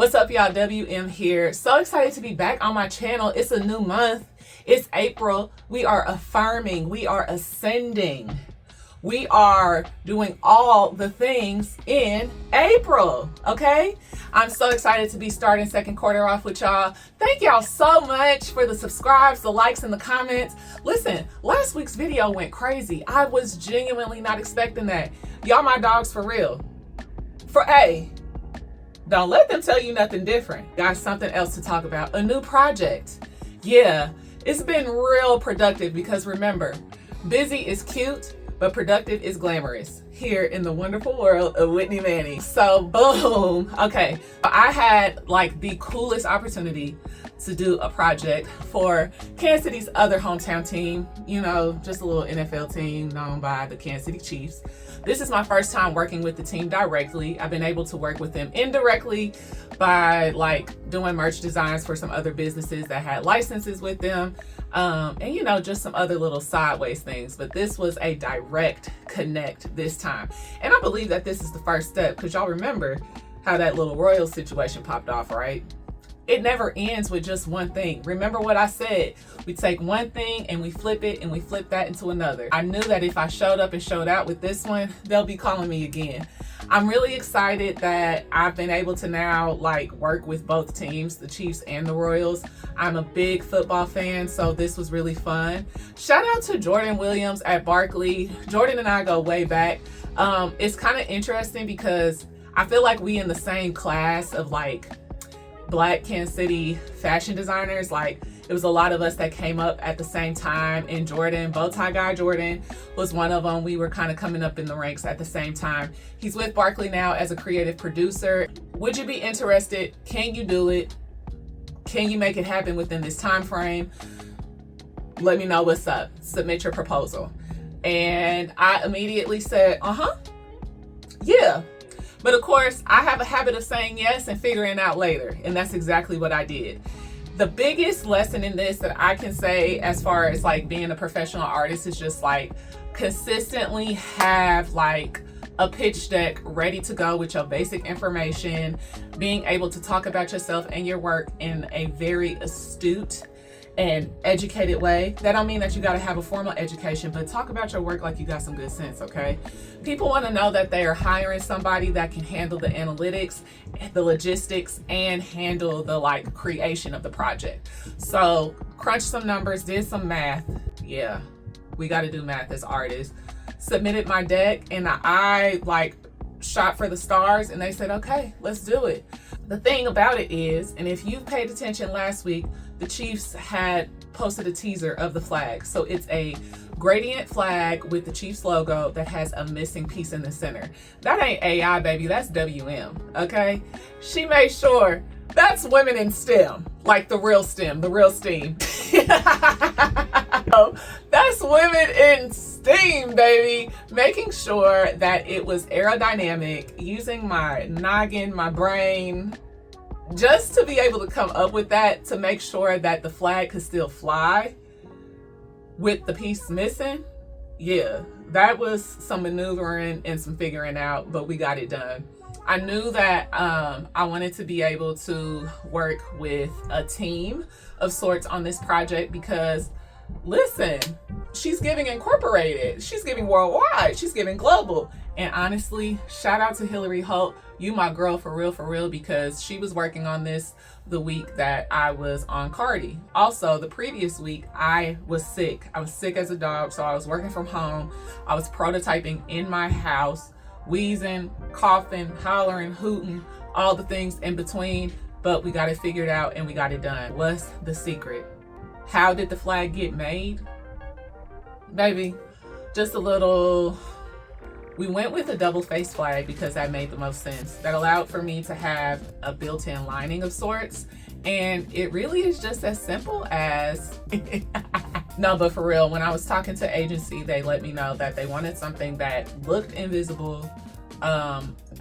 What's up, y'all? WM here. So excited to be back on my channel. It's a new month. It's April. We are affirming. We are ascending. We are doing all the things in April, okay? I'm so excited to be starting second quarter off with y'all. Thank y'all so much for the subscribes, the likes, and the comments. Listen, last week's video went crazy. I was genuinely not expecting that. Y'all my dogs for real. Don't let them tell you nothing different. Got something else to talk about. A new project. Yeah, it's been real productive because remember, busy is cute, but productive is glamorous here in the wonderful world of Whitney Manning. So boom. Okay, I had like the coolest opportunity to do a project for Kansas City's other hometown team, you know, just a little NFL team known by the Kansas City Chiefs. This is my first time working with the team directly. I've been able to work with them indirectly by like doing merch designs for some other businesses that had licenses with them. And you know, just some other little sideways things, but this was a direct connect this time. And I believe that this is the first step because y'all remember how that little royal situation popped off, right? It never ends with just one thing. Remember what I said? We take one thing and we flip it and we flip that into another. I knew that if I showed up and showed out with this one, they'll be calling me again. I'm really excited that I've been able to now like work with both teams, the Chiefs and the Royals. I'm a big football fan, so this was really fun. Shout out to Jordan Williams at Barkley. Jordan and I go way back. It's kind of interesting because I feel like we in the same class of like Black Kansas City fashion designers. Like it was a lot of us that came up at the same time, and Jordan, bow tie guy Jordan, was one of them. We were kind of coming up in the ranks at the same time. He's with Barkley now as a creative producer. Would you be interested? Can you do it? Can you make it happen within this time frame? Let me know what's up. Submit your proposal. And I immediately said, yeah. But of course, I have a habit of saying yes and figuring out later. And that's exactly what I did. The biggest lesson in this that I can say as far as like being a professional artist is just like consistently have like a pitch deck ready to go with your basic information, being able to talk about yourself and your work in a very astute and educated way. That don't mean that you got to have a formal education, but talk about your work like you got some good sense, okay? People want to know that they are hiring somebody that can handle the analytics, the logistics, and handle the like creation of the project. So crunch some numbers, did some math. Yeah, we got to do math as artists. Submitted my deck and I like shot for the stars and they said, okay, let's do it. The thing about it is, and if you paid attention last week, the Chiefs had posted a teaser of the flag. So it's a gradient flag with the Chiefs logo that has a missing piece in the center. That ain't AI, baby, that's WM, okay? She made sure that's women in STEM, like the real STEM, the real STEAM. So that's women in STEAM, baby. Making sure that it was aerodynamic, using my noggin, my brain, just to be able to come up with that, to make sure that the flag could still fly with the piece missing. Yeah, that was some maneuvering and some figuring out, but we got it done. I knew that I wanted to be able to work with a team of sorts on this project because, listen, she's giving incorporated, she's giving worldwide, she's giving global. And honestly, shout out to Hillary Holt. You my girl for real, because she was working on this the week that I was on Cardi. Also, the previous week, I was sick. I was sick as a dog, so I was working from home. I was prototyping in my house, wheezing, coughing, hollering, hooting, all the things in between. But we got it figured out and we got it done. What's the secret? How did the flag get made? Baby, just a little... We went with a double face flag because that made the most sense. That allowed for me to have a built-in lining of sorts. And it really is just as simple as... No, but for real, when I was talking to agency, they let me know that they wanted something that looked invisible,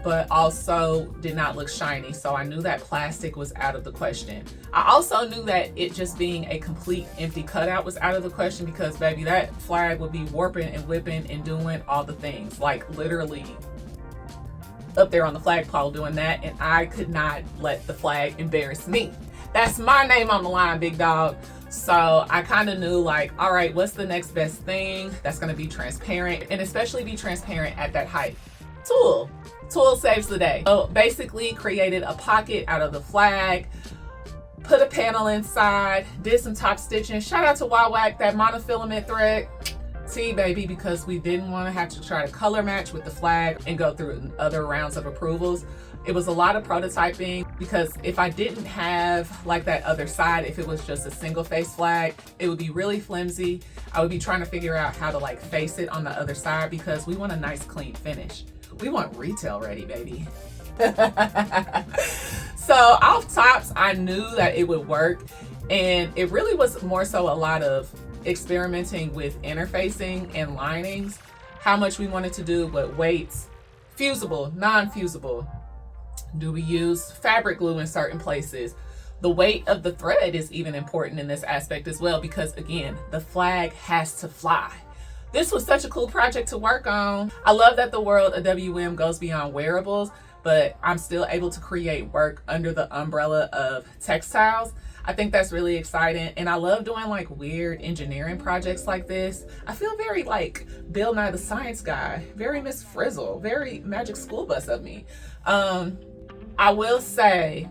but also did not look shiny. So I knew that plastic was out of the question. I also knew that it just being a complete empty cutout was out of the question because, baby, that flag would be warping and whipping and doing all the things. Like, literally up there on the flagpole doing that, and I could not let the flag embarrass me. That's my name on the line, big dog. So I kind of knew like, all right, what's the next best thing that's going to be transparent, and especially be transparent at that height? Tool saves the day. So basically created a pocket out of the flag, put a panel inside, did some top stitching. Shout out to Wawac, that monofilament thread. See, baby, because we didn't want to have to try to color match with the flag and go through other rounds of approvals. It was a lot of prototyping, because if I didn't have like that other side, if it was just a single face flag, it would be really flimsy. I would be trying to figure out how to like face it on the other side, because we want a nice clean finish. We want retail ready, baby. So off tops, I knew that it would work, and it really was more so a lot of experimenting with interfacing and linings, how much we wanted to do, what weights, fusible, non-fusible. Do we use fabric glue in certain places? The weight of the thread is even important in this aspect as well, because again, the flag has to fly. This was such a cool project to work on. I love that the world of WM goes beyond wearables, but I'm still able to create work under the umbrella of textiles. I think that's really exciting, and I love doing like weird engineering projects like this. I feel very like Bill Nye the Science Guy, very Miss Frizzle, very Magic School Bus of me. I will say,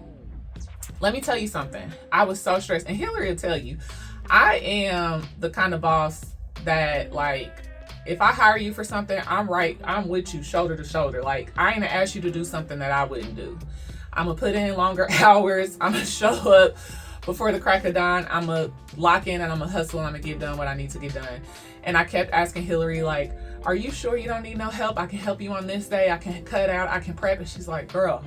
let me tell you something. I was so stressed, and Hillary will tell you, I am the kind of boss that like, if I hire you for something, I'm with you shoulder to shoulder. Like, I ain't gonna ask you to do something that I wouldn't do. I'm gonna put in longer hours. I'm gonna show up before the crack of dawn. I'm gonna lock in and I'm gonna hustle and I'm gonna get done what I need to get done. And I kept asking Hillary, like, are you sure you don't need no help? I can help you on this day. I can cut out, I can prep. And she's like, girl,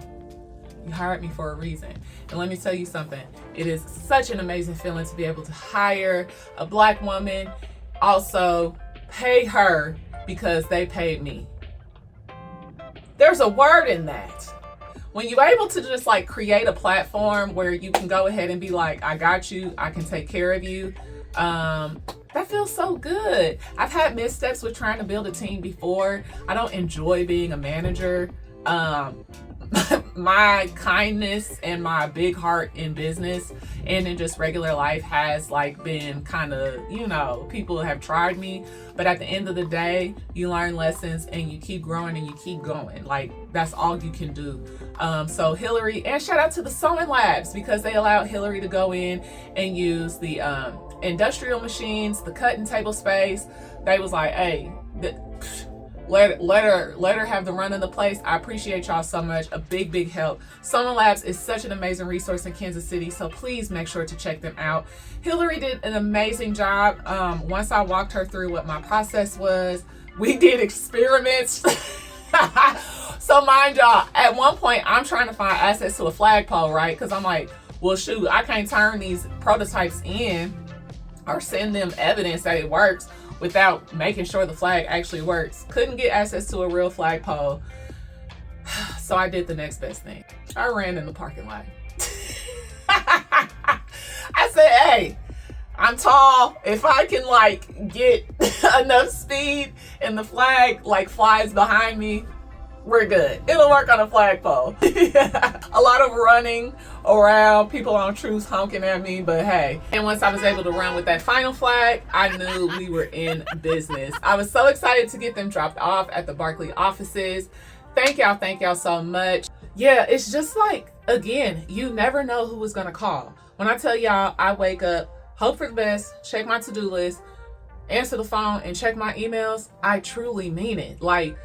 you hired me for a reason. And let me tell you something. It is such an amazing feeling to be able to hire a Black woman, also pay her because they paid me. There's a word in that. When you're able to just like create a platform where you can go ahead and be like, I got you, I can take care of you. That feels so good. I've had missteps with trying to build a team before. I don't enjoy being a manager. My kindness and my big heart in business and in just regular life has like been kind of, you know, people have tried me, but at the end of the day, you learn lessons and you keep growing and you keep going. Like, that's all you can do. So Hillary, and shout out to the sewing labs, because they allowed Hillary to go in and use the industrial machines, the cutting table space. They was like, hey, let her have the run of the place. I appreciate y'all so much. A big help. Sewing Labs is such an amazing resource in Kansas City, so please make sure to check them out. Hillary did an amazing job. Once I walked her through what my process was, we did experiments. So mind y'all, at one point I'm trying to find access to a flagpole, right? Because I'm like, well shoot, I can't turn these prototypes in or send them evidence that it works without making sure the flag actually works. Couldn't get access to a real flagpole. So I did the next best thing. I ran in the parking lot. I said, hey, I'm tall. If I can like get enough speed and the flag like flies behind me, we're good. It'll work on a flagpole. A lot of running around, people on truce honking at me, but hey. And once I was able to run with that final flag, I knew we were in business. I was so excited to get them dropped off at the Barkley offices. Thank y'all so much. Yeah, it's just like, again, you never know who is gonna call. When I tell y'all, I wake up, hope for the best, check my to-do list, answer the phone, and check my emails, I truly mean it. Like,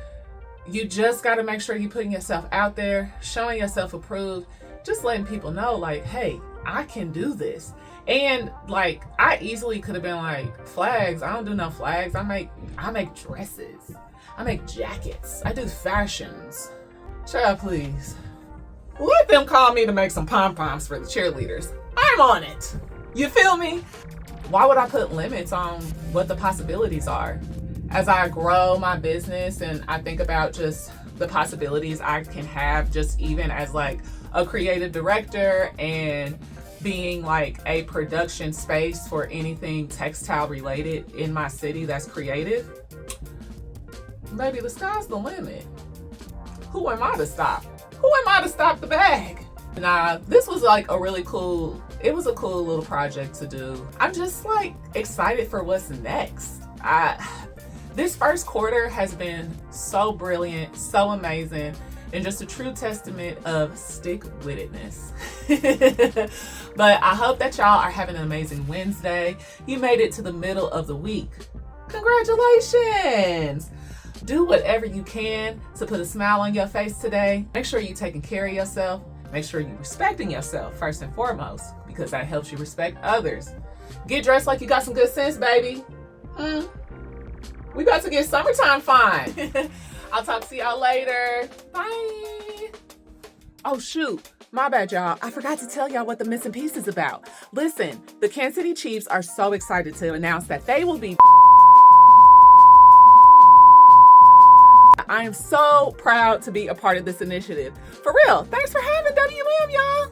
you just got to make sure you're putting yourself out there, showing yourself approved, just letting people know like, hey, I can do this. And like, I easily could have been like, flags, I don't do no flags. I make dresses. I make jackets. I do fashions. Child, please. Let them call me to make some pom-poms for the cheerleaders. I'm on it. You feel me? Why would I put limits on what the possibilities are? As I grow my business and I think about just the possibilities I can have, just even as like a creative director and being like a production space for anything textile related in my city that's creative, baby, the sky's the limit. who am I to stop? Who am I to stop the bag? Nah, this was like a really cool, it was a cool little project to do. I'm just like excited for what's next. This first quarter has been so brilliant, so amazing, and just a true testament of stick-wittedness. But I hope that y'all are having an amazing Wednesday. You made it to the middle of the week. Congratulations! Do whatever you can to put a smile on your face today. Make sure you're taking care of yourself. Make sure you're respecting yourself first and foremost, because that helps you respect others. Get dressed like you got some good sense, baby. We about to get summertime fine. I'll talk to y'all later. Bye. Oh shoot, my bad y'all. I forgot to tell y'all what the missing piece is about. Listen, the Kansas City Chiefs are so excited to announce that they will be I am so proud to be a part of this initiative. For real, thanks for having WM, y'all.